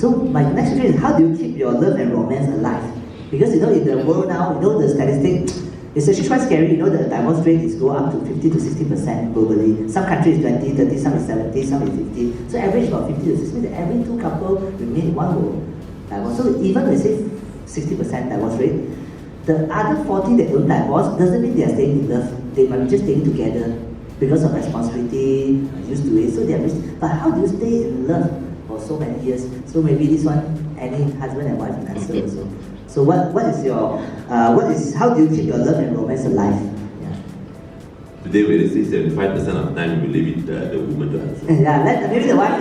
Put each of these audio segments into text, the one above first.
So my next question is, how do you keep your love and romance alive? Because in the world now, the statistic, it's actually quite scary. The divorce rate is go up to 50 to 60% globally. Some countries 20, 30, some is 70, some is 50. So average about 50 to 60, means every two couple remain one will divorce. So even when we say 60% divorce rate, the other 40 that don't divorce doesn't mean they are staying in love. They might be just staying together because of responsibility, used to it. So they are. But how do you stay in love for so many years? So maybe this one, any husband and wife can answer also. So what is your how do you keep your love and romance alive? Yeah. Today we say 75% of the time we leave it the woman to answer. Yeah, maybe the wife.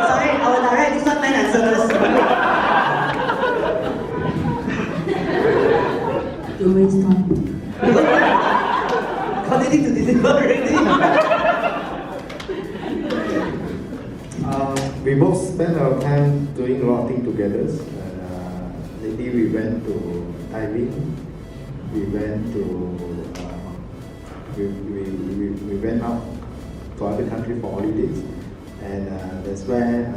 Sorry, I will direct this one man answer first. You waste time. Continuing to deliver already. We both spend our time doing a lot of things together. Lately we went to diving. We went to we went out to other country for holidays, and that's where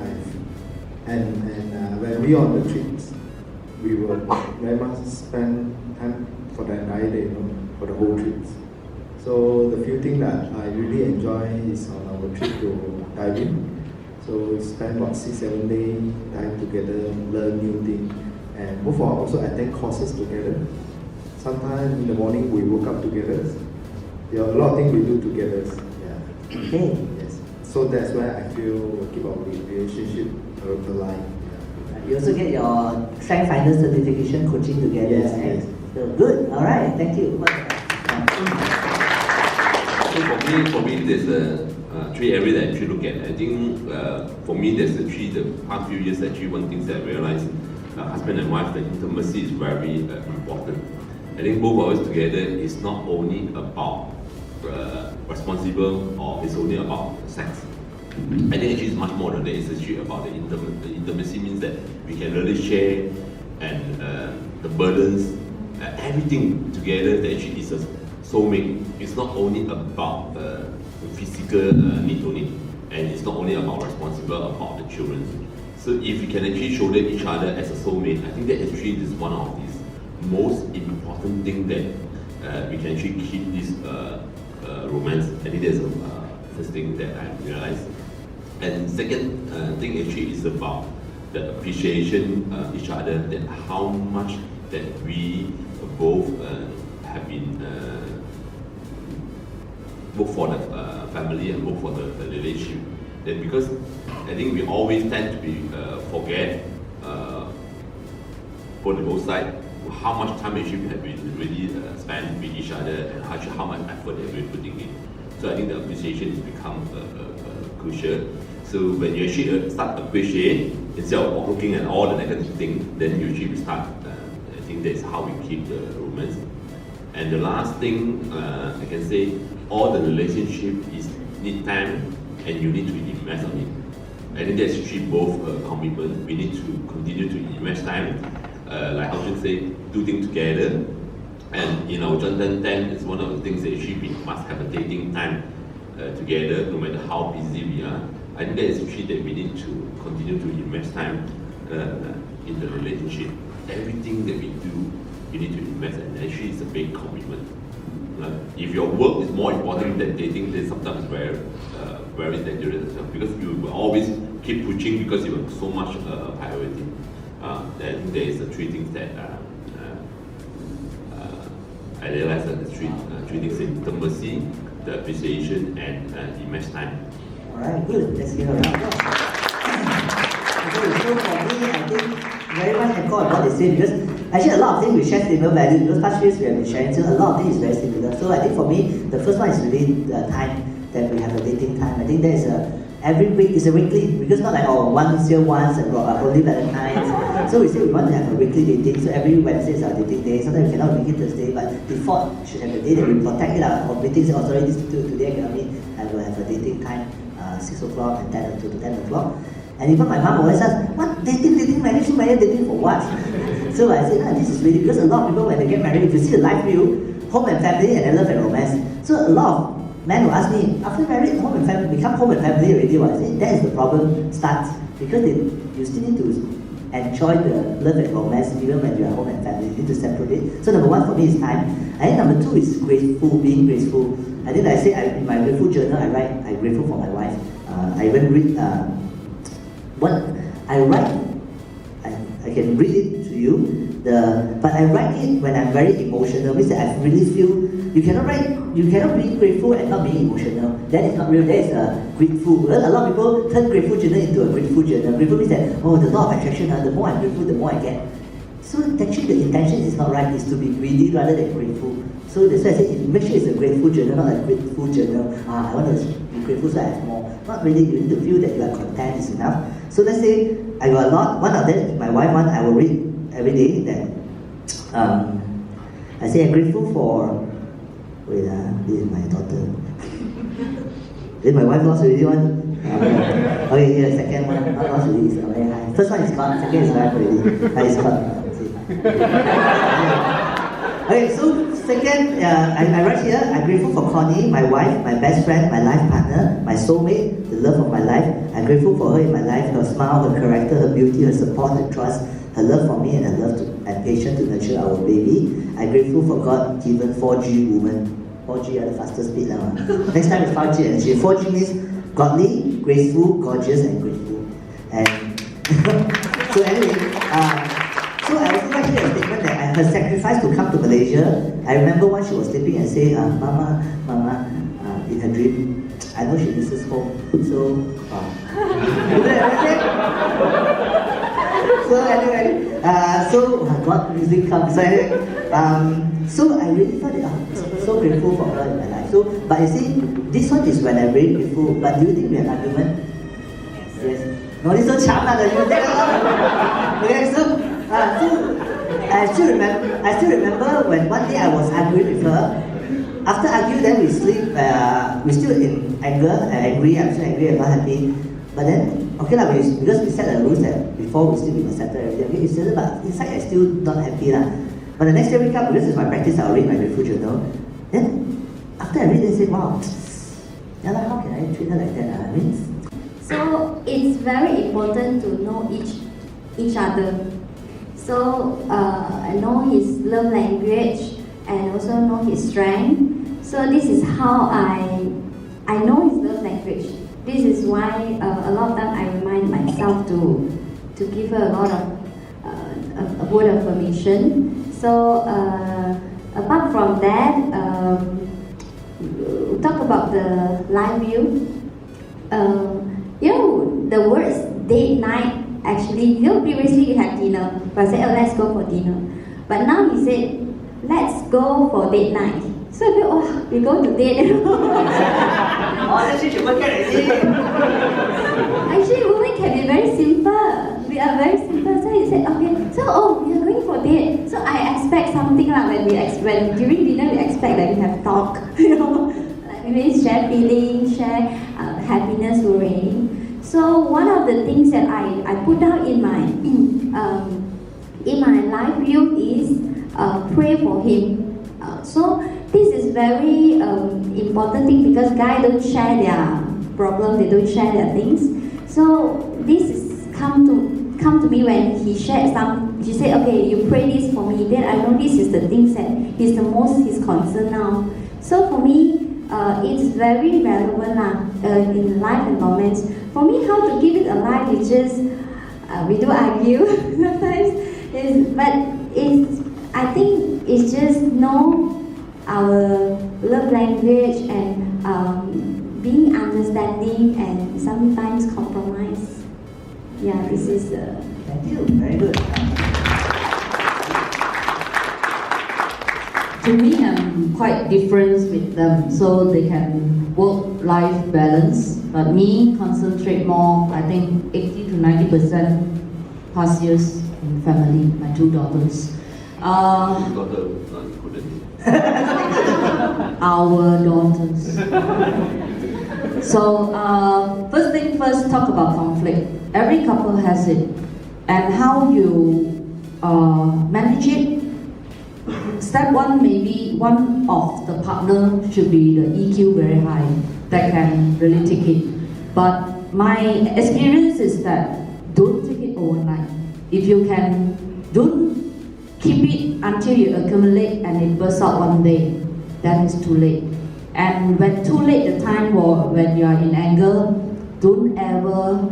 when we on the trips, we will very much spend time for the entire day, for the whole trips. So the few things that I really enjoy is on our trip to diving. So we spend about 6-7 days time together, learn new things, and both of us also attend courses together. Sometimes in the morning we woke up together. There are a lot of things we do together. Yeah. Okay. Yes. So that's why I feel we keep our relationship alive. You also get your Strength Finder certification coaching together. Yes, right? yes. So good. All right. Thank you. So for me, there's three areas that I actually look at. I think for me, there's the past few years actually one thing that I realized, husband and wife, the intimacy is very important. I think both of us together is not only about responsible or it's only about sex. I think actually it's much more than that. It's actually about the intimacy means that we can really share and the burdens, everything together that actually is a soulmate. It's not only about physical need only, and it's not only about responsible about the children. So if we can actually shoulder each other as a soulmate, I think that actually is one of these most important thing that we can actually keep this romance. I think that's the first thing that I realized. And second thing actually is about the appreciation each other, that how much that we both have been both for the family and both for the relationship. That because I think we always tend to be forget for the both sides how much time actually we have been really spent with each other and how much effort that we're putting in. So I think the appreciation has become crucial. So when you actually start appreciate instead of looking at all the negative things, then you actually start. I think that's how we keep the romance. And the last thing I can say, all the relationship is need time and you need to invest on it. I think that's actually both commitment. We need to continue to invest time. Like I should say, do things together. And in our joint time, it's one of the things that actually we must have a dating time together, no matter how busy we are. I think that is actually that we need to continue to invest time in the relationship. Everything that we do, you need to invest, and actually it's a big commitment. If your work is more important than dating, then sometimes very dangerous as well, because you will always keep pushing because you have so much priority. Then there is the three things that I realized that the three things: intimacy, the appreciation, and invest time. Alright, good. Let's give a round of applause. Okay, so for me, I think very much echo on what they say, because actually a lot of things we share similar values. Because past years we have been sharing, so a lot of things is very similar. So I think for me, the first one is really the time that we have a dating time. I think there is every week is a weekly, because not like once year once and only Valentine's. So we say we want to have a weekly dating. So every Wednesday is our dating day. Sometimes we cannot make it Thursday, but default should have a day that we protect it. Or meetings, sorry, today I cannot meet. I will have a dating time. 6 o'clock and 10 to 10 o'clock. And even my mom always says, what dating, marriage, so many dating for what? So I said, this is really, because a lot of people when they get married, if you see the life view, home and family and then love and romance. So a lot of men will ask me, after married, home and family, become home and family already, what? I say, that is the problem starts, because you still need to enjoy the love and romance even when you are home and family. You need to separate it. So number one for me is time. I think number two is graceful, being graceful. I think I say in my grateful journal, I write, I'm grateful for my wife. I even read what I write. I can read it to you. But I write it when I'm very emotional, means that I really feel. You cannot be grateful and not be emotional. That is not real. That is grateful. A lot of people turn grateful journal into a grateful journal. Grateful means that, oh, the law of attraction, the more I'm grateful, the more I get. So actually the intention is not right, it's to be greedy rather than grateful. So that's why I say, make sure it's a grateful journal, not a grateful journal. I want to be grateful so I have more. Not really, you need to feel that you are content is enough. So let's say I got a lot, one of them, my wife one, I will read every day that I say I'm grateful for, wait, this is my daughter. Then my wife lost already one. Okay, here, second one, not lost already, it's very high. First one is gone, second is live already. It's gone. Okay, so second, I write here, I'm grateful for Connie, my wife, my best friend, my life partner, my soulmate, the love of my life. I'm grateful for her in my life, her smile, her character, her beauty, her support, her trust, her love for me, and her love and patience to nurture our baby. I'm grateful for God given 4G woman. 4G are the fastest speed now. Next time it's 5G and 4G means godly, graceful, gorgeous, and grateful. And so anyway, so I also write here a statement that her sacrifice to come to Malaysia. I remember once she was sleeping and say, Mama, in her dream, I know she misses home. So, so anyway, God music comes. So anyway, so I really felt that so grateful for her in my life. So, but you see, this one is when I'm very grateful. But do you think we have argument? Yes. No, this one chap lah. Okay, so I still remember when one day I was arguing with her. After arguing, then we sleep. We still in anger, angry. I'm still angry. I'm not happy. But then, okay lah, because we set the rules that before we sleep we must settle everything. Okay, we settle, but inside I still not happy lah. But the next day I wake up, because it's my practice, I'll read my grateful journal. Then after I read, I say, wow, yeah, how can I treat her like that? I mean, so it's very important to know each other. So I know his love language and also know his strength. So this is how I know his love language. This is why a lot of time I remind myself to give her a lot of a word of affirmation. So apart from that, talk about the live view. The words date night, actually, previously we had dinner, but I said, let's go for dinner. But now he said, let's go for date night. So I feel, we go to date. Actually, women can be very simple. We are very simple. So he said, okay, so we are going for date. So I expect something like when during dinner we expect that we have talk, like maybe share feelings, share happiness already. So one of the things that I put down in my life view is pray for him. So this is very important thing because guys don't share their problems, they don't share their things. So this is come to me when he shared he said, okay, you pray this for me, then I know this is the things that he's concerned now. So for me, it's very relevant in life and moments. For me, how to keep it alive is just, we do argue sometimes, I think it's just know our love language and being understanding and sometimes compromise. Yeah, this is thank you, very good. To me, I'm quite different with them, so they can work-life balance. But me, concentrate more, I think 80 to 90% past years in family, my two daughters. Daughter not included. Our daughters. So, first thing first, talk about conflict. Every couple has it. And how you manage it. Step one, maybe one of the partner should be the EQ very high that can really take it. But my experience is that don't take it overnight. If you can, don't keep it until you accumulate and it bursts out one day. Then it's too late. And when too late, the time when you are in anger, don't ever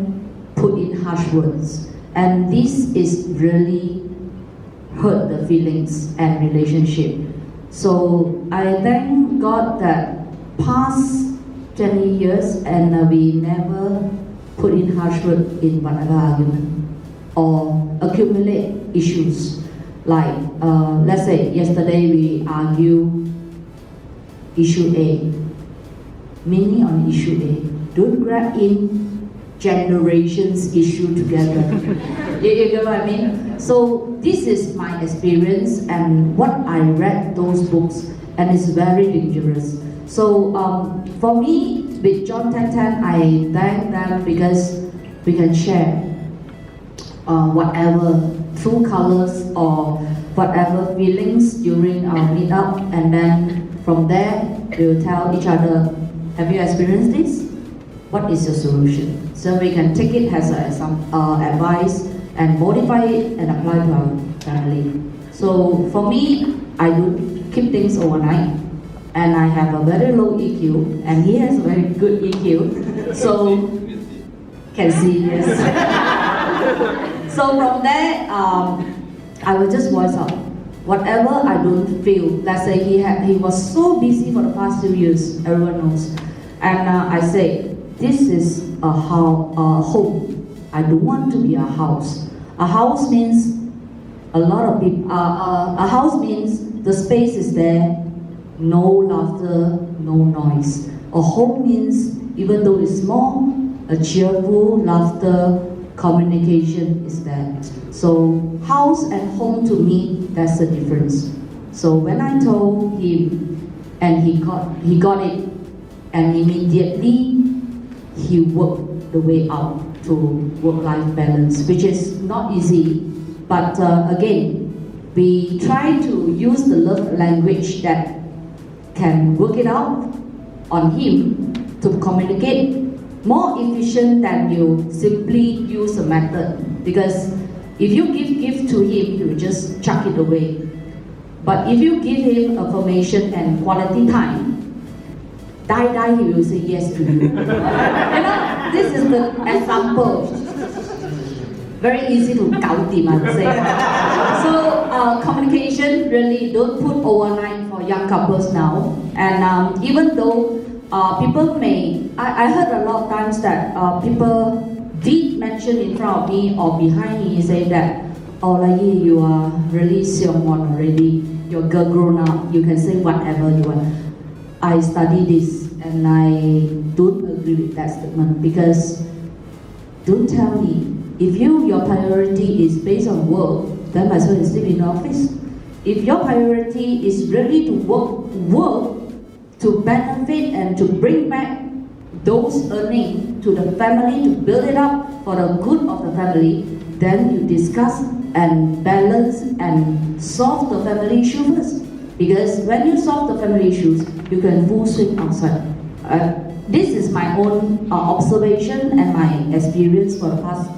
put in harsh words. And this is really hurt the feelings and relationship. So I thank God that past 20 years and we never put in harsh words in whatever argument or accumulate issues. Like let's say yesterday we argue issue A, mainly on issue A. Don't grab in generations issue together. You get what I mean? So this is my experience and what I read those books, and it's very dangerous. So for me, with John 10:10, I thank them because we can share whatever true colors or whatever feelings during our meetup, and then from there we will tell each other, have you experienced this? What is your solution? So we can take it as some advice and modify it and apply to our family. So for me, I don't keep things overnight, and I have a very low EQ, and he has a very good EQ. So can see, yes. So from there, I will just voice out whatever I don't feel. Let's say he was so busy for the past 2 years, everyone knows, and I say this is a home. I don't want to be a house. A house means a lot of people. A house means the space is there, no laughter, no noise. A home means even though it's small, a cheerful laughter, communication is there. So house and home to me, that's the difference. So when I told him and he got it, and immediately he worked the way out to work-life balance, which is not easy. But again, we try to use the love language that can work it out on him to communicate more efficient than you simply use a method. Because if you give gift to him, he will just chuck it away. But if you give him affirmation and quality time, die, he will say yes to you. This is the example. Very easy to count him, I would say. So communication, really don't put overnight for young couples now. And even though people may, I heard a lot of times that people did mention in front of me or behind me say that, oh, like you are really someone already, you're girl grown up, you can say whatever you want. I study this and I don't agree with that statement, because don't tell me, if your priority is based on work, then might as well sleep in the office. If your priority is really to work to benefit and to bring back those earnings to the family, to build it up for the good of the family, then you discuss and balance and solve the family issue first. Because when you solve the family issues, you can full swing outside. This is my own observation and my experience for the past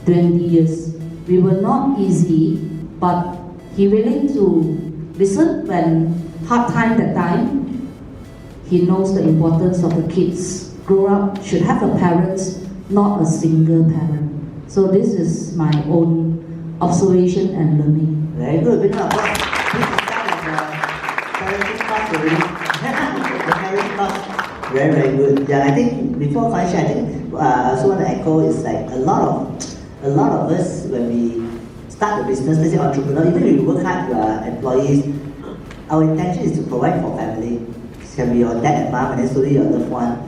20 years. We were not easy, but he willing to listen when hard time that time. He knows the importance of the kids. Grow up should have a parents, not a single parent. So this is my own observation and learning. Very good. Big round of applause. This is kind of parenting class already. The parenting class. Very, very good. Yeah, I think before finishing, I think I also want to echo is like a lot of us when we start the business, let's say entrepreneur, even if you work hard, you are employees, our intention is to provide for family. It can be your dad and mom and then slowly your loved one.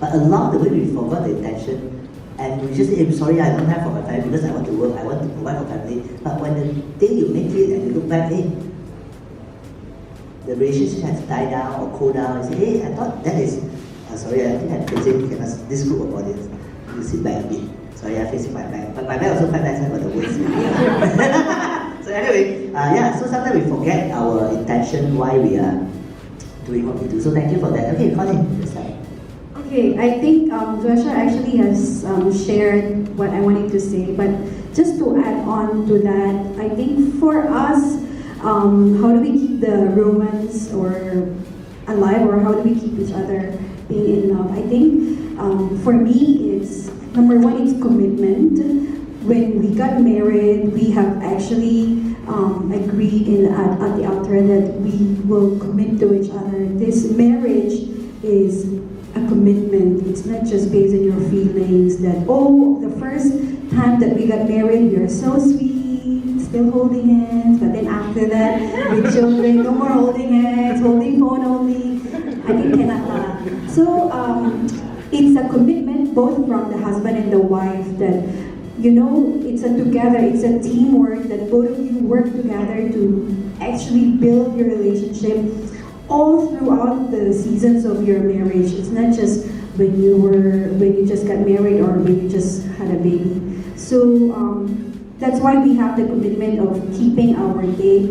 But along the way we forgot the intention. And we just say, I'm sorry, I don't have for my family because I want to work, I want to provide for family. But when the day you make it and you look back, hey, the relationship has died down or cooled down, and say, hey, I thought that is, sorry, I think I'm facing this group of audience. You sit back a bit. Sorry, I'm facing my back. But my back also quite nice for the words. So anyway, yeah, so sometimes we forget our intention, why we are doing what we do. So thank you for that. Okay, Colin, just like. Okay, I think Joescher actually has shared what I wanted to say, but just to add on to that, I think for us, how do we keep the romance or alive, or how do we keep each other being in love? I think for me, it's number one, it's commitment. When we got married, we have actually agreed at the altar that we will commit to each other. This marriage is a commitment. It's not just based on your feelings that, oh, the first time that we got married, we are so sweet, still holding hands, but then after that, with children, no more holding hands, holding phone only. I think cannot. So it's a commitment both from the husband and the wife that, you know, it's a together, it's a teamwork that both of you work together to actually build your relationship all throughout the seasons of your marriage. It's not just when you just got married or when you just had a baby. So that's why we have the commitment of keeping our date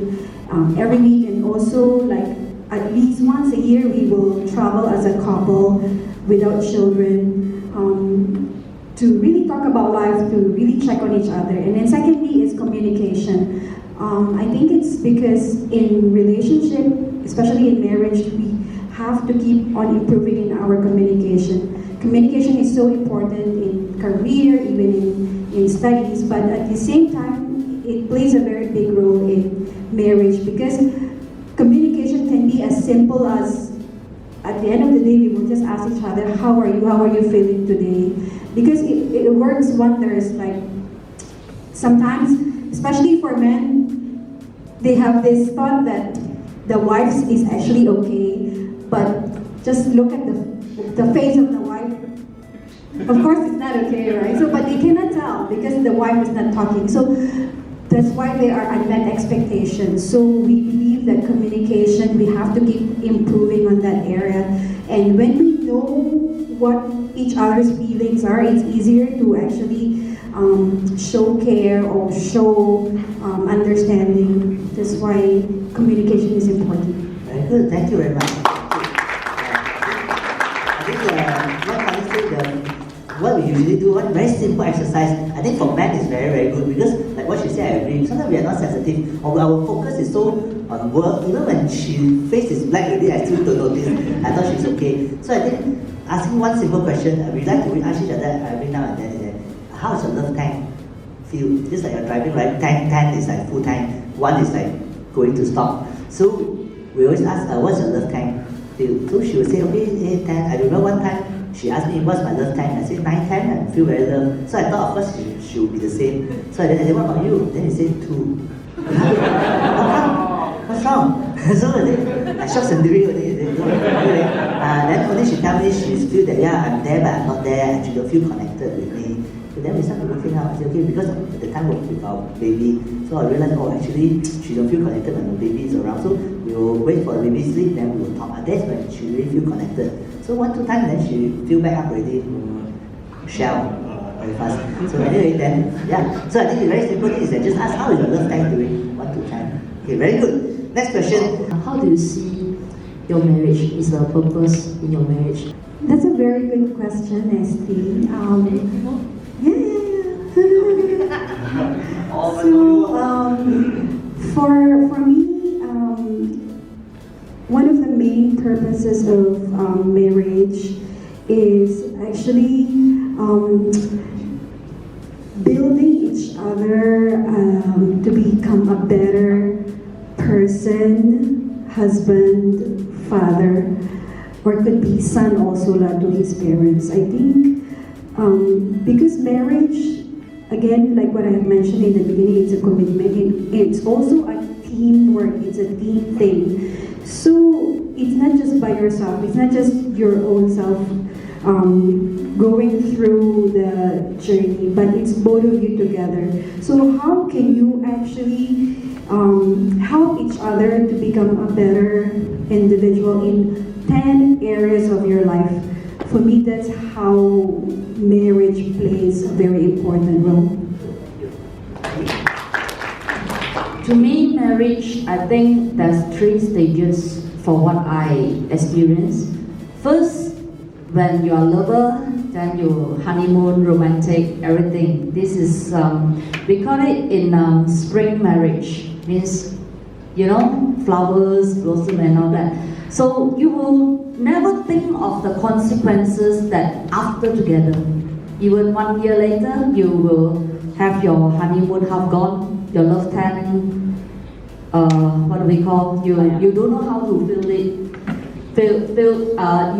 every week, and also like at least once a year we will travel as a couple without children to really talk about life, to really check on each other. And then secondly is communication. I think it's because in relationship, especially in marriage, we have to keep on improving in our communication. Communication is so important in career, even in studies, but at the same time, it plays a very big role in marriage, because communication can be as simple as, at the end of the day, we will just ask each other, how are you feeling today? Because it works wonders. Like sometimes, especially for men, they have this thought that the wife is actually okay, but just look at the face of the wife. Of course, it's not okay, right? So, but they cannot tell because the wife is not talking. So that's why there are unmet expectations. So we believe that communication, we have to keep improving on that area. And when we know what each other's feelings are, it's easier to actually show care or show understanding. That's why communication is important. Very good, thank you very much. I think what I say, what we usually do, one very simple exercise, I think for men is very, very good, because like what she said, I agree, sometimes we are not sensitive, or our focus is so on work. Even when she face is black already, I still don't notice. I thought she's okay. So I think asking one simple question, we like to ask each other every now and then, how is your love tank feel? Just like you're driving, right? Tank is like full tank, one is like going to stop. So we always ask, what's your love tank feel? So she will say, okay, 10. I remember one time she asked me, what's my love tank? I said 9, 10, I feel very loved. So I thought, of course, she would be the same. So then I said, what about you? Then he said 2. What's wrong? So I shocked sendiri only. Then only she tell me she feel that, yeah, I'm there, but I'm not there, and she don't feel connected with me. So then we started working out. I said, okay, because at the time we with our baby, so I realized, oh, actually, she don't feel connected when the baby is around. So we will wait for the baby to sleep, then we will talk. And that's when she really feel connected. So 1, 2 times, then she feel back up already, shell very fast. So anyway, then, yeah. So I think the very simple thing is that just ask, how is your love tank doing? 1, 2 times. Okay, very good. Next question. How do you see your marriage? Is there a purpose in your marriage? That's a very good question, Esty. For me, one of the main purposes of marriage is actually building each other to become a better person, husband, father, or it could be son also to his parents. I think because marriage, again, like what I have mentioned in the beginning, it's a commitment. It's also a teamwork. It's a team thing. So it's not just by yourself. It's not just your own self going through the journey, but it's both of you together. So how can you actually help each other to become a better individual in 10 areas of your life? For me, that's how marriage plays a very important role. To me, marriage, I think there's 3 stages. for what I experienced. First, when you are lover, then you honeymoon, romantic, everything. This is, we call it in spring marriage, means, you know, flowers, blossom and all that. So you will never think of the consequences that after together. Even 1 year later, you will have your honeymoon half gone, your love tank, what do we call, you don't know how to feel it.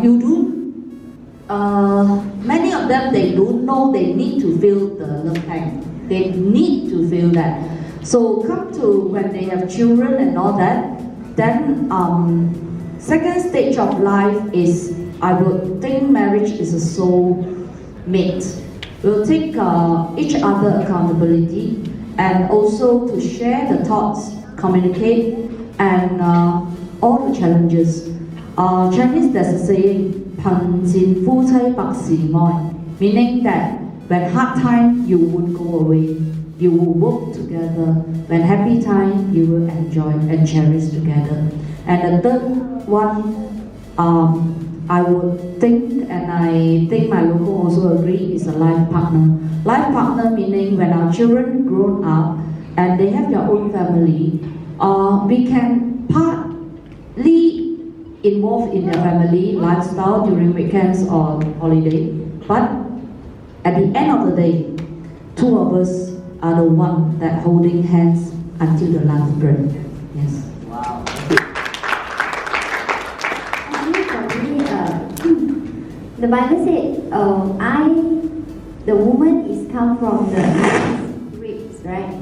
You do. Many of them, they don't know they need to feel the love tank. They need to feel that. So come to when they have children and all that, then second stage of life is, I would think marriage is a soul mate. We'll take each other accountability and also to share the thoughts, communicate, and all the challenges. Chinese, there's a saying, 貧賤夫妻百事哀, meaning that when hard time, you won't go away. You will work together. When happy time, you will enjoy and cherish together. And the third one, I would think, and I think my local also agree, is a life partner. Life partner meaning when our children grown up and they have their own family, we can partly involved in their family lifestyle during weekends or holiday. But at the end of the day, two of us are the one that holding hands until the last breath. Yes. Wow. For me, the Bible said, the woman is come from the ribs, right?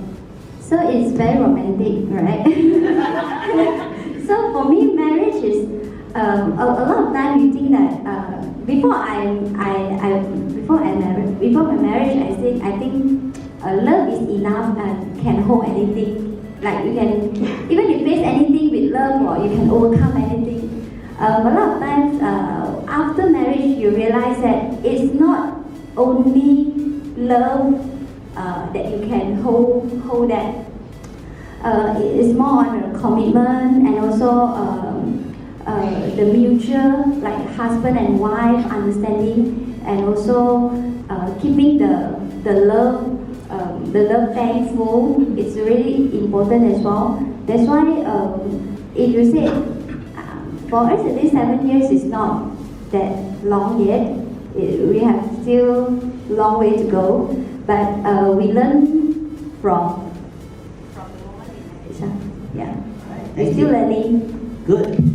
So it's very romantic, right? So for me, marriage is a lot of time you think that before my marriage, I think love is enough and can hold anything. Like you can even you face anything with love, or you can overcome anything. A lot of times after marriage, you realize that it's not only love that you can hold that. It's more on a commitment and also the mutual, like husband and wife understanding, and also keeping the love thankful. It's really important as well. That's why if you say for us at least 7 years is not that long yet. We have still long way to go, but we learn from the moment in marriage. Yeah, we're still learning. Good.